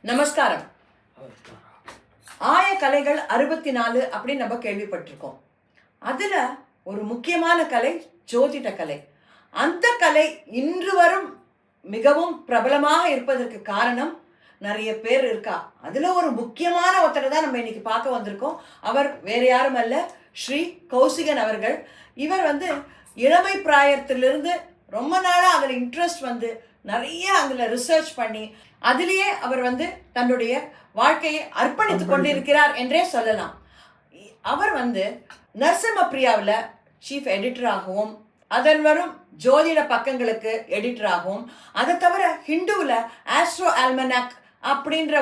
நமஸ்காரம். ஆய கலைகள் 64 அப்படின்னு நம்ம கேள்விப்பட்டிருக்கோம். அதுல ஒரு முக்கியமான கலை ஜோதிட கலை. அந்த கலை இன்று வரும் மிகவும் பிரபலமாக இருப்பதற்கு காரணம் நிறைய பேர் இருக்கா. அதுல ஒரு முக்கியமான ஒருத்தரை தான் நம்ம இன்னைக்கு பார்க்க வந்திருக்கோம். அவர் வேற யாரும் அல்ல, ஸ்ரீ கௌசிகன் அவர்கள். இவர் இளமை பிராயத்திலிருந்து ரொம்ப நாளா அதில் இன்ட்ரெஸ்ட் நிறைய அதில் ரிசர்ச் பண்ணி அதிலேயே அவர் தன்னுடைய வாழ்க்கையை அர்ப்பணித்துக் கொண்டிருக்கிறார் என்றே சொல்லலாம். அவர் நரசிம்ம பிரியாவில் சீஃப் எடிட்டராகவும் அதன் வரும் ஜோதிட பக்கங்களுக்கு எடிட்டராகவும், அதை தவிர ஹிந்துவில் ஆஸ்ட்ரோ ஆல்மனாக் அப்படின்ற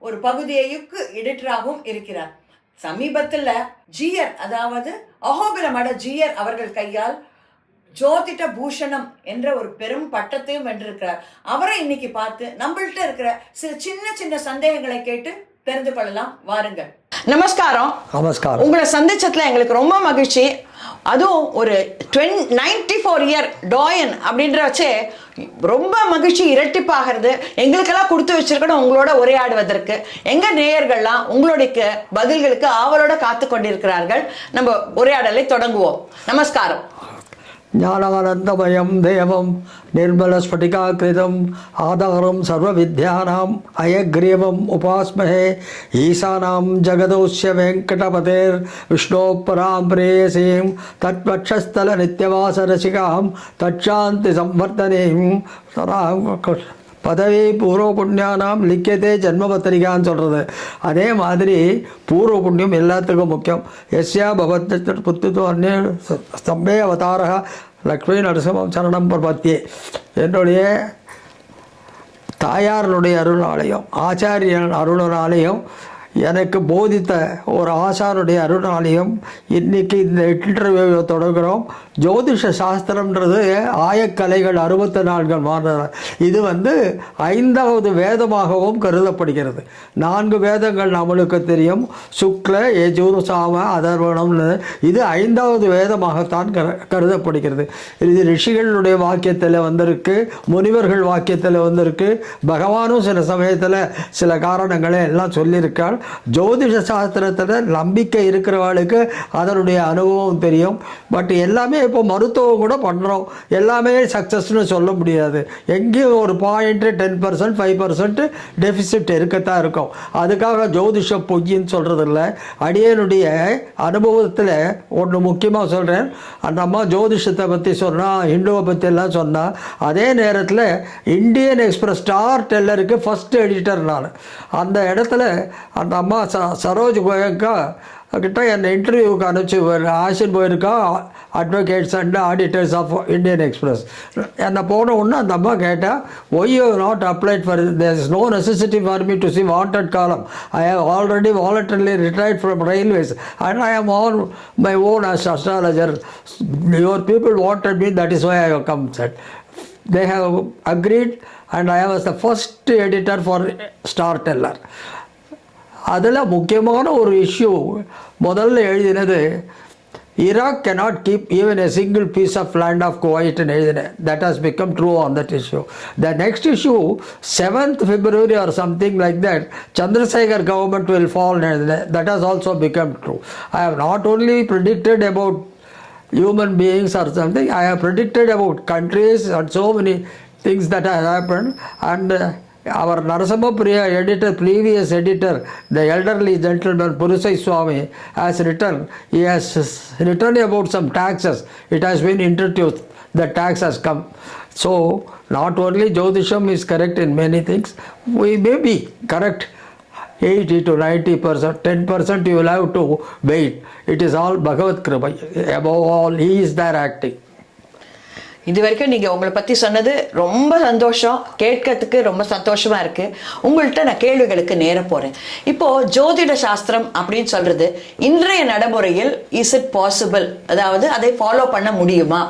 ஒரு பகுதியைக்கு எடிட்டராகவும் இருக்கிறார். சமீபத்தில் ஜியர், அதாவது அஹோபில மட ஜியர் அவர்கள் கையால் ஜோதிட பூஷணம் என்ற ஒரு பெரும் பட்டத்தையும் வென்றிருக்கிறார். அவரை இன்னைக்கு பார்த்து நம்மள்ட்ட இருக்கிற சில சின்ன சின்ன சந்தேகங்களை கேட்டு தெரிந்து கொள்ளலாம். வாருங்கள். நமஸ்காரம். நமஸ்காரம். உங்களை சந்திச்சதுல எங்களுக்கு ரொம்ப மகிழ்ச்சி. அதுவும் ஒரு 94 இயர் டாயன் அப்படின்ற வச்சே ரொம்ப மகிழ்ச்சி இரட்டிப்பாகிறது. எங்களுக்கெல்லாம் கொடுத்து வச்சிருக்கணும் உங்களோட உரையாடுவதற்கு. எங்க நேயர்கள்லாம் உங்களுடைய பதில்களுக்கு ஆவலோட காத்து கொண்டிருக்கிறார்கள். நம்ம உரையாடலை தொடங்குவோம். நமஸ்காரம். ஞானானந்தமயம் தேவம் நிர்மலஸ்பட்டிகாகிருதம் ஆதாரம் சர்வவித்யானாம் அயக்ரீவம் உபாஸ்மஹே ஈசானாம் ஜகதோஸ்ய வெங்கடபதேர் விஷ்ணோப்பராம் பிரேயசீம் தத்வக்ஷஸ்தல நித்யவாசரசிகாம் தட்சாந்தி சம்வர்த்தனீம் பதவி பூர்வ புண்ணியானாம் லிக்கியதே ஜென்மபத்திரிகான்னு சொல்கிறது. அதே மாதிரி பூர்வ புண்ணியம் எல்லாத்துக்கும் முக்கியம். எஸ்யா பவத் புத்துத்து அந்நிய ஸ்தம்பே அவதாரா லக்ஷ்மி நரசிம்மம் சரணம் பிரபத்தியே. என்னுடைய தாயாரனுடைய அருளாலயம், ஆச்சாரியன் அருளாலயம், எனக்கு போதித்த ஒரு ஆசானுடைய அருளாலயம். இன்றைக்கி இந்த இன்டர்வியூவை தொடங்குகிறோம். ஜோதிஷ சாஸ்திரம்ன்றது ஆயக்கலைகள் 64 மாறுறது. இது 5வது வேதமாகவும் கருதப்படுகிறது. 4 வேதங்கள் நம்மளுக்கு தெரியும், சுக்ல யஜுர் சாம அதர்வணம்னு. இது 5வது வேதமாகத்தான் கருதப்படுகிறது. இது ரிஷிகளுடைய வாக்கியத்தில் வந்திருக்கு, முனிவர்கள் வாக்கியத்தில் வந்திருக்கு. பகவானும் சில சமயத்தில் சில காரணங்களை எல்லாம் சொல்லியிருக்காள். ஜோதிஷ சாஸ்திரத்தில் நம்பிக்கை இருக்கிறவர்களுக்கு அதனுடைய அனுபவம் தெரியும். பட் எல்லாமே இப்போ மருத்துவம் கூட பண்ணுறோம், எல்லாமே சக்ஸஸ்னு சொல்ல முடியாது. எங்கேயும் ஒரு 10% 5% டெஃபிசிட் இருக்கத்தான் இருக்கும். அதுக்காக ஜோதிஷ பொய்ன்னு சொல்கிறதில்ல. அடியனுடைய அனுபவத்தில் ஒன்று முக்கியமாக சொல்கிறேன். அந்த அம்மா ஜோதிஷத்தை பற்றி சொன்னால், ஹிந்துவை பற்றி எல்லாம் சொன்னால், அதே நேரத்தில் இந்தியன் எக்ஸ்பிரஸ் ஸ்டார் டெல்லருக்கு ஃபஸ்ட் எடிட்டர் நான். அந்த இடத்துல அந்த அம்மா சரோஜ் கோயங்கா கிட்ட என்னை இன்டர்வியூவுக்கு அனுப்பிச்சு ஆசின் போயிருக்கா, advocates and auditors of Indian Express. என்னை போன உடனே அந்த அம்மா கேட்டால், why you not applied for, there is no necessity for me to see wanted column. I have already voluntarily retired from railways and I am on my own as astrologer. Your people wanted me, that is why I have come, said. They have agreed and I was the first editor for Star Teller. அதில் முக்கியமான ஒரு issue முதல்ல எழுதினது, Iraq cannot keep even a single piece of land of Kuwait in எழுதின. That has become true on that issue. The next issue, 7th February or something like that, Chandrasekhar government will fall. That has also become true. I have not only predicted about human beings or something, I have predicted about countries and so many things that have happened. And our Narasimha Priya editor, previous editor, the elderly gentleman Purusai Swami has written, he has written about some taxes. It has been introduced, the tax has come. So not only Jyotisham is correct in many things, we may be correct 80 to 90%, 10% you will have to wait. It is all Bhagavad Kripa. Above all, he is there acting. இது வரைக்கும் நீங்கள் உங்களை பற்றி சொன்னது ரொம்ப சந்தோஷம், கேட்கறதுக்கு ரொம்ப சந்தோஷமாக இருக்குது. உங்கள்கிட்ட நான் கேள்விகளுக்கு நேர போகிறேன். இப்போது ஜோதிட சாஸ்திரம் அப்படின்னு சொல்கிறது இன்றைய நடைமுறையில் இஸ் இட் பாசிபிள், அதாவது அதை ஃபாலோ பண்ண முடியுமா?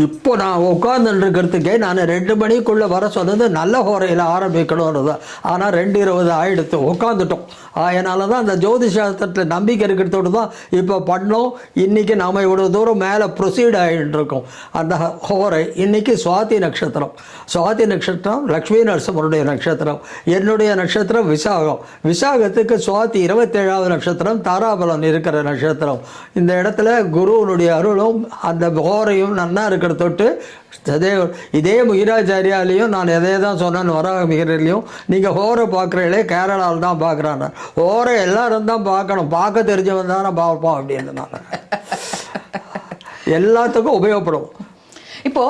இப்போ நான் உட்காந்துட்டு இருக்கிறதுக்கே நான் 2 மணிக்குள்ளே வர சொன்னது நல்ல ஹோரையில் ஆரம்பிக்கணும்னு. ஆனால் 2:20 ஆகிடுத்து, உட்காந்துட்டோம். அதனால தான் அந்த ஜோதிஷாஸ்திரத்தில் நம்பிக்கை இருக்கிறதோடு தான் இப்போ பண்ணோம். இன்றைக்கி நாம் இவ்வளோ தூரம் மேலே ப்ரொசீட் ஆகிட்டு இருக்கோம். அந்த ஹோரை இன்றைக்கி சுவாதி நட்சத்திரம். சுவாதி நட்சத்திரம் லக்ஷ்மி நரசிம்மருடைய நட்சத்திரம். என்னுடைய நட்சத்திரம் விசாகம். விசாகத்துக்கு சுவாதி 27வது நட்சத்திரம், தாராபலம் இருக்கிற நட்சத்திரம். இந்த இடத்துல குருவனுடைய அருளும் அந்த ஹோரையும் நன்னா இருக்கிற தொட்டு இதே முகிராச்சாரியாலையும் நான் எதை தான் சொன்னேன்னு வராக மிகரிலையும் நீங்கள் ஹோரை பார்க்குறீங்களே கேரளாவில் தான் பார்க்குறாங்க. ஹோரை எல்லாரும் தான் பார்க்கணும், பார்க்க தெரிஞ்சவன் தானே பார்ப்போம் அப்படின்றதுனால எல்லாத்துக்கும் உபயோகப்படும். இப்போ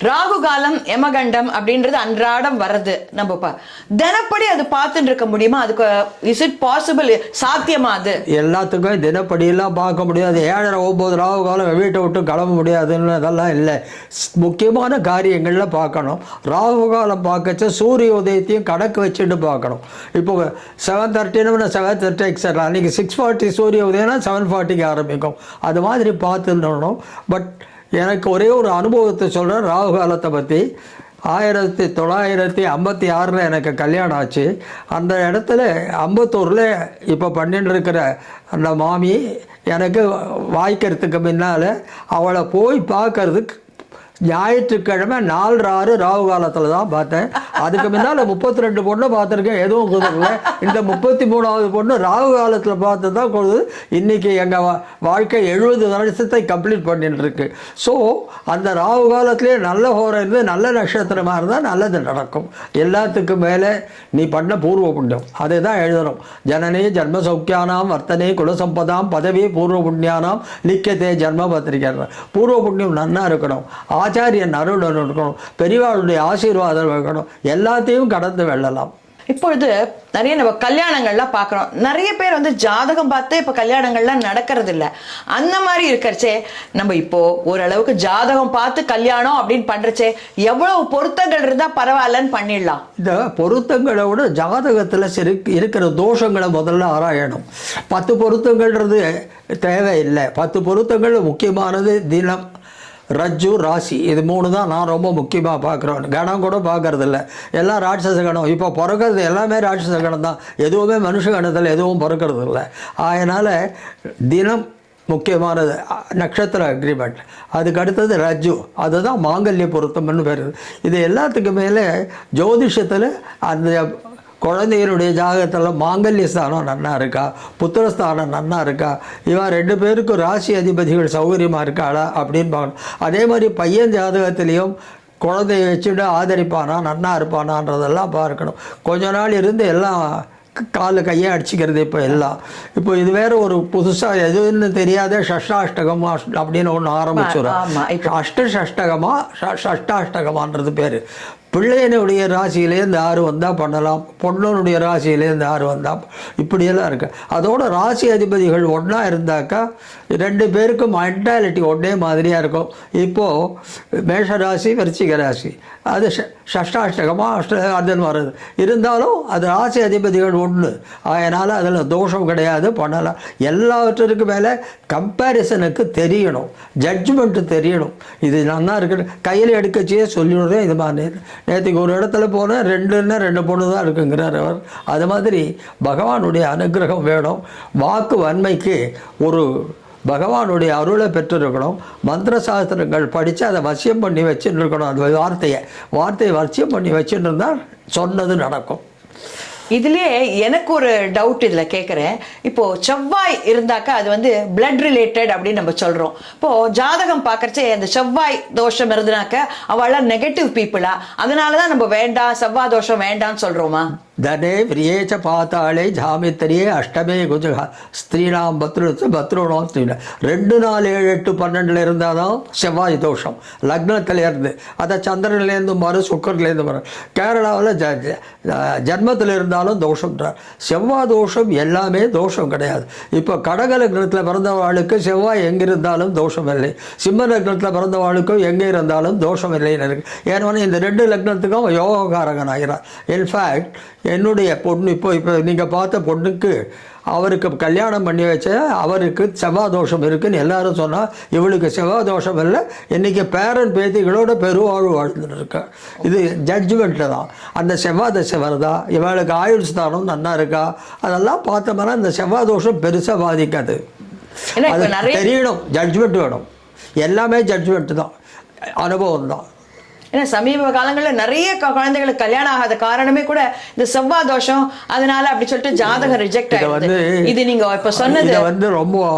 ராகு காலம் யமகண்டம் அப்படின்றது அன்றாடம் வர்றது. நம்ம தினப்படி அது பார்த்துட்டு இருக்க முடியுமா? அதுக்கு இஸ் இட் பாசிபிள், சாத்தியமா? அது எல்லாத்துக்கும் தினப்படியெல்லாம் பார்க்க முடியாது. 7:30 9 ராகு காலம் வீட்டை விட்டு கிளம்ப முடியாதுன்னு அதெல்லாம் இல்லை. முக்கியமான காரியங்களில் பார்க்கணும். ராகு காலம் பார்க்கச்ச சூரிய உதயத்தையும் கணக்கு வச்சுட்டு பார்க்கணும். இப்போ 7:30 7:30 எக்ஸட்ரா. அன்றைக்கி 6:40 சூரிய உதயம்னா 7:40 ஆரம்பிக்கும். அது மாதிரி பார்த்துடணும். பட் எனக்கு ஒரே ஒரு அனுபவத்தை சொல்கிறேன் ராகு காலத்தை பற்றி. 1956 எனக்கு கல்யாணம் ஆச்சு. அந்த இடத்துல அம்பத்தூரில் இப்போ பண்ணிட்டு இருக்கிற அந்த மாமி எனக்கு வாய்க்கிறதுக்கு முன்னால் அவளை போய் பார்க்கறதுக்கு ஞாயிற்றுக்கிழமை 4:06 ராகு காலத்தில் தான் பார்த்தேன். அதுக்கு முன்னால் 32 பொண்ணு பார்த்துருக்கேன், எதுவும் குதிரல. இந்த 33வது பொண்ணு ராகு காலத்தில் பார்த்து தான் கொடுது. இன்றைக்கி எங்கள் வாழ்க்கை 70 வருஷத்தை கம்ப்ளீட் பண்ணிட்டு இருக்கு. ஸோ அந்த ராகு காலத்திலே நல்ல ஹோரை இருந்து நல்ல நட்சத்திரமாக இருந்தால் நல்லது நடக்கும். எல்லாத்துக்கும் மேலே நீ பண்ண பூர்வ புண்ணியம் அதை தான் எழுதணும். ஜனனே ஜன்ம சௌக்கியானாம் வர்த்தனே குலசம்பதாம் பதவி பூர்வ புண்ணியானாம் லிக்கத்தே ஜன்ம பத்திரிக்கை. பூர்வ புண்ணியம் நன்னா இருக்கணும், ஆச்சாரியன் அருள் இருக்கணும், பெரியவாளுடைய ஆசீர்வாதம் இருக்கணும். எல்லாத்தையும் கடந்து வெல்லலாம். இப்பொழுது நிறைய நம்ம கல்யாணங்கள்லாம் பார்க்குறோம். நிறைய பேர் வந்து ஜாதகம் பார்த்து இப்போ கல்யாணங்கள்லாம் நடக்கிறது இல்லை. அந்த மாதிரி இருக்கிறச்சே நம்ம இப்போ ஓரளவுக்கு ஜாதகம் பார்த்து கல்யாணம் அப்படின்னு பண்ணுறச்சே எவ்வளவு பொருத்தங்கள் இருந்தால் பரவாயில்லன்னு பண்ணிடலாம். இந்த பொருத்தங்களை விட ஜாதகத்தில் இருக்கிற தோஷங்களை முதல்ல ஆராயணும். 10 பொருத்தங்கள்ன்றது தேவையில்லை. 10 பொருத்தங்கள் முக்கியமானது தினம், ரஜ்ஜு, ராசி, இது 3 தான் நான் ரொம்ப முக்கியமாக பார்க்குறேன். கணம் கூட பார்க்கறதில்ல, எல்லாம் ராட்சச கணம். இப்போ பிறக்கிறது எல்லாமே ராட்சச கணம் தான், எதுவுமே மனுஷ கணத்தில் எதுவும் பிறக்கிறது இல்லை. அதனால் தினம் முக்கியமானது. நட்சத்திர அக்ரிமெண்ட், அதுக்கு அடுத்தது ரஜ்ஜு, அதுதான் மாங்கல்ய பொருத்தம்னு பேர். இது எல்லாத்துக்கு மேலே ஜோதிஷத்தில் அந்த குழந்தைகளுடைய ஜாதகத்தில் மாங்கல்ய ஸ்தானம் நன்னா இருக்கா, புத்திரஸ்தானம் நன்னா இருக்கா, இவன் 2 பேருக்கும் ராசி அதிபதிகள் சௌகரியமாக இருக்காளா அப்படின்னு பார்க்கணும். அதே மாதிரி பையன் ஜாதகத்திலையும் குழந்தைய வச்சுட்டு ஆதரிப்பானா, நன்னா இருப்பானான்றதெல்லாம் பார்க்கணும். கொஞ்ச நாள் இருந்து எல்லாம் காலில் கையை அடிச்சுக்கிறது. இப்போ இது வேறு ஒரு புதுசாக எதுன்னு தெரியாத ஷஷ்டாஷ்டகம் அப்படின்னு ஒன்று ஆரம்பிச்சுடுறோம். ஷஷ்டாஷ்டகமான்றது பேர். பிள்ளையனுடைய ராசியிலேருந்து 6 வந்தால் பண்ணலாம், பொண்ணனுடைய ராசியிலேருந்து 6 வந்தால், இப்படியெல்லாம் இருக்குது. அதோட ராசி அதிபதிகள் ஒன்றா இருந்தாக்கா 2 பேருக்கும் மென்டாலிட்டி ஒன்றே மாதிரியாக இருக்கும். இப்போது மேஷ ராசி, விருச்சிக ராசி, அது ஷஷ்டாஷ்டகமாக அதுன்னு வருது. இருந்தாலும் அது ராசி அதிபதிகள் ஒன்று, அதனால் அதில் தோஷம் கிடையாது, பண்ணலாம். எல்லாவற்றிற்கு மேலே கம்பேரிசனுக்கு தெரியணும், ஜட்ஜ்மெண்ட்டு தெரியணும். இது நல்லா இருக்குது கையில் எடுக்கச்சியே சொல்லிவிடுறேன். இது மாதிரி நேற்றுக்கு ஒரு இடத்துல போனால் 2 பொண்ணு தான் இருக்குங்கிறார் அவர். அது மாதிரி பகவானுடைய அனுகிரகம் வேணும். வாக்கு வன்மைக்கு ஒரு பகவானுடைய அருளை பெற்றிருக்கணும். மந்திர சாஸ்திரங்கள் படித்து அதை வசியம் பண்ணி வச்சுட்டு இருக்கணும். அந்த வார்த்தையை வசியம் பண்ணி வச்சுட்டு இருந்தால் சொன்னது நடக்கும். இதுலயே எனக்கு ஒரு டவுட் இதுல கேட்குறேன். இப்போ செவ்வாய் இருந்தாக்கா அது வந்து பிளட் ரிலேட்டட் அப்படின்னு நம்ம சொல்றோம். இப்போ ஜாதகம் பார்க்கறச்சே அந்த செவ்வாய் தோஷம் இருந்துனாக்க அவளாம் நெகட்டிவ் பீப்புளா, அதனாலதான் நம்ம வேண்டாம் செவ்வாய் தோஷம் வேண்டாம்னு சொல்றோமா? தனே விரியேச்ச பாத்தாளே ஜாமித்திரியே அஷ்டமே குஜக ஸ்திரீனாம் பத்ருணம் ஸ்திரீனா 2 4 7 8 12 இருந்தால் தான் செவ்வாய் தோஷம். லக்னத்திலேருந்து அதை சந்திரன்லேருந்து மாறும், சுக்கர்லேருந்து வரும். கேரளாவில் ஜன்மத்தில் இருந்தாலும் தோஷம்ன்றார். செவ்வாய் தோஷம் எல்லாமே தோஷம் கிடையாது. இப்போ கடக லக்னத்தில் பிறந்தவாளுக்கு செவ்வாய் எங்கே இருந்தாலும் தோஷம் இல்லை, சிம்ம லக்னத்தில் பிறந்தவாளுக்கும் எங்கே இருந்தாலும் தோஷம் இல்லைன்னு இருக்கு. ஏன்னா இந்த 2 லக்னத்துக்கும் யோகக்காரகன் ஆகிறார். இன்ஃபேக்ட் என்னுடைய பொண்ணு இப்போ நீங்கள் பார்த்த பொண்ணுக்கு அவருக்கு கல்யாணம் பண்ணி வச்ச அவருக்கு செவ்வாய் தோஷம் இருக்குன்னு எல்லாரும் சொன்னால் இவளுக்கு செவ்வாய் தோஷம் இல்லை, இன்றைக்கி பேரன் பேத்திகளோட பெருவாழ்வு வாழ்ந்துட்டு இருக்கா. இது ஜட்ஜ்மெண்ட்டு தான். அந்த செவ்வாய் தசை வருதா, இவளுக்கு ஆயுள் ஸ்தானம் நல்லா இருக்கா, அதெல்லாம் பார்த்தோம்னா இந்த செவ்வாய் தோஷம் பெருசாக பாதிக்காது. அது தெரியணும், ஜட்ஜ்மெண்ட் வேணும். எல்லாமே ஜட்ஜ்மெண்ட்டு தான், அனுபவம் தான். ஏன்னா சமீப காலங்களில் நிறைய குழந்தைகளுக்கு கல்யாணம் ஆகாத காரணமே கூட இந்த செவ்வாய் தோஷம், அதனால அப்படி சொல்லிட்டு ஜாதகம் ரிஜெக்ட் ஆயிடுது. இது நீங்க இப்ப சொன்னது ரொம்ப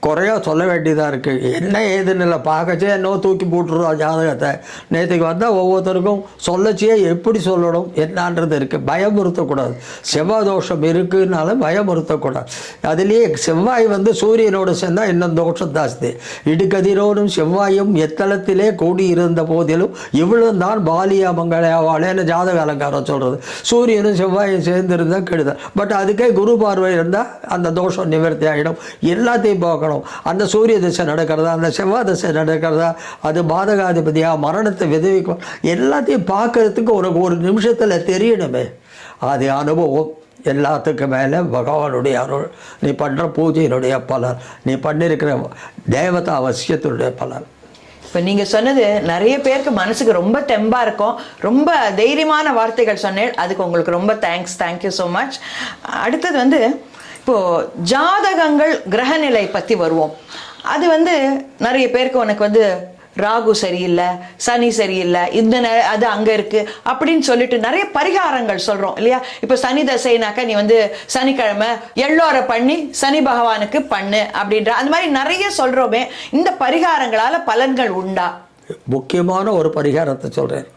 குறையா சொல்ல வேண்டியதாக இருக்குது. என்ன ஏதுன்னு இல்லை, பார்க்கச்சே என்னவோ தூக்கி போட்டுருவோம் ஜாதகத்தை. நேற்றுக்கு வந்தால் ஒவ்வொருத்தருக்கும் சொல்லச்சியே எப்படி சொல்லணும் என்னான்றது இருக்குது. பயமுறுத்தக்கூடாது. செவ்வாய் தோஷம் இருக்குதுனால பயமுறுத்தக்கூடாது. அதுலேயே செவ்வாய் சூரியனோடு சேர்ந்தால் இன்னும் தோஷம் ஜாஸ்தி. இடுக்கதிரோடும் செவ்வாயும் எத்தளத்திலே கூடி இருந்த போதிலும் இவ்வளவு தான் பாலியா மங்களையாவாளேன்னு ஜாதக அலங்காரம் சொல்கிறது. சூரியனும் செவ்வாயும் சேர்ந்துருந்தால் கெடுதல். பட் அதுக்கே குரு பார்வை இருந்தால் அந்த தோஷம் நிவர்த்தி ஆகிடும். எல்லாத்தையும் பார்க்கணும். அந்த சூரிய திசை நடக்கிறதா, அந்த செவ்வாய் திசை நடக்கிறதா, அது பாதகாதிபதியா, மரணத்தை விதவிக்கும், எல்லாத்தையும் பார்க்கறதுக்கு உனக்கு ஒரு நிமிஷத்தில் தெரியணுமே. அது அனுபவம். எல்லாத்துக்கும் மேலே பகவானுடைய அருள், நீ பண்ணுற பூஜையினுடைய பலன், நீ பண்ணியிருக்கிற தேவதா அவசியத்தினுடைய பலன். இப்போ நீங்கள் சொன்னது நிறைய பேருக்கு மனசுக்கு ரொம்ப தெம்பாக இருக்கும். ரொம்ப தைரியமான வார்த்தைகள் சொன்னேன். அதுக்கு உங்களுக்கு ரொம்ப தேங்க்யூ ஸோ மச். அடுத்தது இப்போது ஜாதகங்கள் கிரகநிலை பற்றி வருவோம். அது நிறைய பேருக்கு உனக்கு ராகு சரியில்லை, சனி சரியில்லை, அது அங்கே இருக்குது அப்படின்னு சொல்லிட்டு நிறைய பரிகாரங்கள் சொல்கிறோம் இல்லையா? இப்போ சனி தசைனாக்கா நீ சனிக்கிழமை எள்ளோரை பண்ணி சனி பகவானுக்கு பண்ணு அப்படின்ற அந்த மாதிரி நிறைய சொல்கிறோமே. இந்த பரிகாரங்களால் பலன்கள் உண்டா? முக்கியமான ஒரு பரிகாரத்தை சொல்கிறேன்.